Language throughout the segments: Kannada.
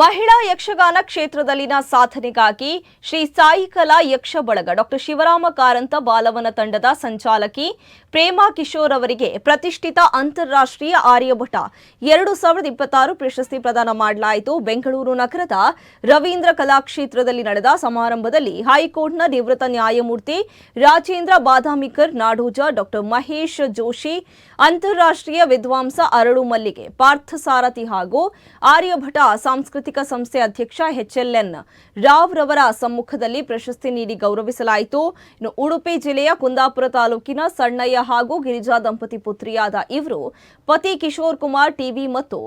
ಮಹಿಳಾ ಯಕ್ಷಗಾನ ಕ್ಷೇತ್ರದಲ್ಲಿನ ಸಾಧನೆಗಾಗಿ ಶ್ರೀ ಸಾಯಿ ಕಲಾ ಯಕ್ಷ ಬಳಗ ಡಾಕ್ಟರ್ ಶಿವರಾಮ ಕಾರಂತ ಬಾಲವನ ತಂಡದ ಸಂಚಾಲಕಿ ಪ್ರೇಮಾ ಕಿಶೋರ್ ಅವರಿಗೆ ಪ್ರತಿಷ್ಠಿತ ಅಂತಾರಾಷ್ಟ್ರೀಯ ಆರ್ಯಭಟ 2026 ಪ್ರಶಸ್ತಿ ಪ್ರದಾನ ಮಾಡಲಾಯಿತು. ಬೆಂಗಳೂರು ನಗರದ ರವೀಂದ್ರ ಕಲಾಕ್ಷೇತ್ರದಲ್ಲಿ ನಡೆದ ಸಮಾರಂಭದಲ್ಲಿ ಹೈಕೋರ್ಟ್ನ ನಿವೃತ್ತ ನ್ಯಾಯಮೂರ್ತಿ ರಾಜೇಂದ್ರ ಬಾದಾಮಿಕರ್, ನಾಡೋಜ ಡಾಕ್ಟರ್ ಮಹೇಶ್ ಜೋಶಿ, ಅಂತಾರಾಷ್ಟ್ರೀಯ ವಿದ್ವಾಂಸ ಅರಳು ಮಲ್ಲಿಗೆ, ಪಾರ್ಥಸಾರಥಿ ಹಾಗೂ ಆರ್ಯಭಟ ಸಾಂಸ್ಕೃತಿಕ ಸಂಸ್ಥೆ ಅಧ್ಯಕ್ಷ ಎಚ್ಎಲ್ಎನ್ ರಾವ್ ರವರ ಸಮ್ಮುಖದಲ್ಲಿ ಪ್ರಶಸ್ತಿ ನೀಡಿ ಗೌರವಿಸಲಾಯಿತು. ಇನ್ನು ಉಡುಪಿ ಜಿಲ್ಲೆಯ ಕುಂದಾಪುರ ತಾಲೂಕಿನ ಸಣ್ಣಯ್ಯ ಹಾಗೂ ಗಿರಿಜಾ ದಂಪತಿ ಪುತ್ರಿಯಾದ ಇವರು ಪತಿ ಕಿಶೋರ್ ಕುಮಾರ್ ಟಿವಿ ಮತ್ತು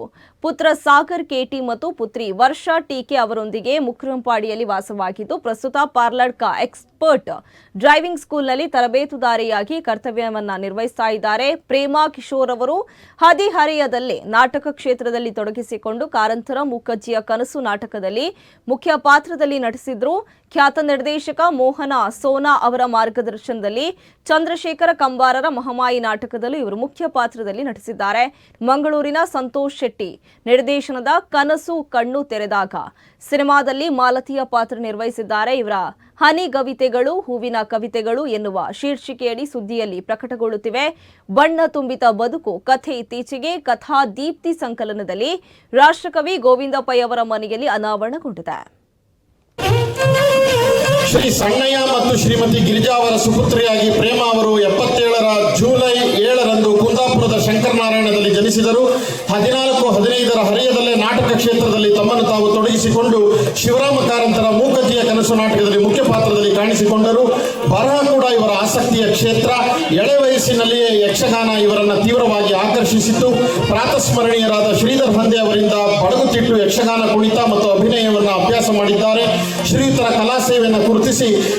ಪುತ್ರ ಸಾಗರ್ ಕೆಟಿ ಮತ್ತು ಪುತ್ರಿ ವರ್ಷಾ ಟಿಕೆ ಅವರೊಂದಿಗೆ ಮುಕ್ರಂಪಾಡಿಯಲ್ಲಿ ವಾಸವಾಗಿದ್ದು, ಪ್ರಸ್ತುತ ಪಾರ್ಲರ್ಕ ಎಕ್ಸ್ಪರ್ಟ್ ಡ್ರೈವಿಂಗ್ ಸ್ಕೂಲ್ನಲ್ಲಿ ತರಬೇತುದಾರಿಯಾಗಿ ಕರ್ತವ್ಯವನ್ನ ನಿರ್ವಹಿಸ್ತಾ ಇದ್ದಾರೆ. ಪ್ರೇಮಾ ಕಿಶೋರ್ ಅವರು ಹದಿಹರೆಯದಲ್ಲೇ ನಾಟಕ ಕ್ಷೇತ್ರದಲ್ಲಿ ತೊಡಗಿಸಿಕೊಂಡು ಕಾರಂತರ ಮೂಕಜ್ಜಿಯ ಕನಸು ನಾಟಕದಲ್ಲಿ ಮುಖ್ಯ ಪಾತ್ರದಲ್ಲಿ ನಟಿಸಿದ್ರು. ಖ್ಯಾತ ನಿರ್ದೇಶಕ ಮೋಹನ ಸೋನಾ ಅವರ ಮಾರ್ಗದರ್ಶನದಲ್ಲಿ ಚಂದ್ರಶೇಖರ ಕಂಬಾರರ ಮಹಮಾಯಿ ನಾಟಕದಲ್ಲೂ ಇವರು ಮುಖ್ಯ ಪಾತ್ರದಲ್ಲಿ ನಟಿಸಿದ್ದಾರೆ. ಮಂಗಳೂರಿನ ಸಂತೋಷ್ ಶೆಟ್ಟಿ ನಿರ್ದೇಶನದ ಕನಸು ಕಣ್ಣು ತೆರೆದಾಗ ಸಿನಿಮಾದಲ್ಲಿ ಮಾಲತಿಯ ಪಾತ್ರ ನಿರ್ವಹಿಸಿದ್ದಾರೆ. ಇವರ ಹನಿಗವಿತೆಗಳು ಹೂವಿನ ಕವಿತೆಗಳು ಎನ್ನುವ ಶೀರ್ಷಿಕೆಯಡಿ ಸುದ್ದಿಯಲ್ಲಿ ಪ್ರಕಟಗೊಳ್ಳುತ್ತಿವೆ. ಬಣ್ಣ ತುಂಬಿದ ಬದುಕು ಕಥೆ ಇತ್ತೀಚೆಗೆ ಕಥಾ ದೀಪ್ತಿ ಸಂಕಲನದಲ್ಲಿ ರಾಷ್ಟ್ರಕವಿ ಗೋವಿಂದ ಪೈ ಅವರ ಮನೆಯಲ್ಲಿ ಅನಾವರಣಗೊಂಡಿದೆ. ಶ್ರೀ ಸಣ್ಣಯ್ಯ ಮತ್ತು ಶ್ರೀಮತಿ ಗಿರಿಜಾ ಅವರ ಸುಪುತ್ರಿಯಾಗಿ ಪ್ರೇಮಾ ಅವರು 77ರ ಜುಲೈ 7ರಂದು ಕುಂದಾಪುರದ ಶಂಕರನಾರಾಯಣದಲ್ಲಿ ಜನಿಸಿದರು. 14-15ರ ಹರೆಯದಲ್ಲೇ ನಾಟಕ ಕ್ಷೇತ್ರದಲ್ಲಿ ತಮ್ಮನ್ನು ತಾವು ತೊಡಗಿಸಿಕೊಂಡು ಶಿವರಾಮ ಕಾರಂತರ ಮೂಕಜ್ಜಿಯ ಕನಸು ನಾಟಕದಲ್ಲಿ ಮುಖ್ಯ ಪಾತ್ರದಲ್ಲಿ ಕಾಣಿಸಿಕೊಂಡರು. ಬರಹ ಕೂಡ ಇವರ ಆಸಕ್ತಿಯ ಕ್ಷೇತ್ರ. ಎಳೆ ವಯಸ್ಸಿನಲ್ಲಿಯೇ ಯಕ್ಷಗಾನ ಇವರನ್ನ ತೀವ್ರವಾಗಿ ಆಕರ್ಷಿಸಿತು. ಪ್ರಾತಸ್ಮರಣೀಯರಾದ ಶ್ರೀಧರ್ ಹಂದೆ ಅವರಿಂದ ಬಡಗುತಿಟ್ಟು ಯಕ್ಷಗಾನ ಕುಣಿತ ಮತ್ತು ಅಭಿನಯವನ್ನು ಅಭ್ಯಾಸ ಮಾಡಿದ್ದಾರೆ. ಶ್ರೀಯುತರ ಕಲಾ ಸೇವೆಯನ್ನು ಗುರುತಿಸಿ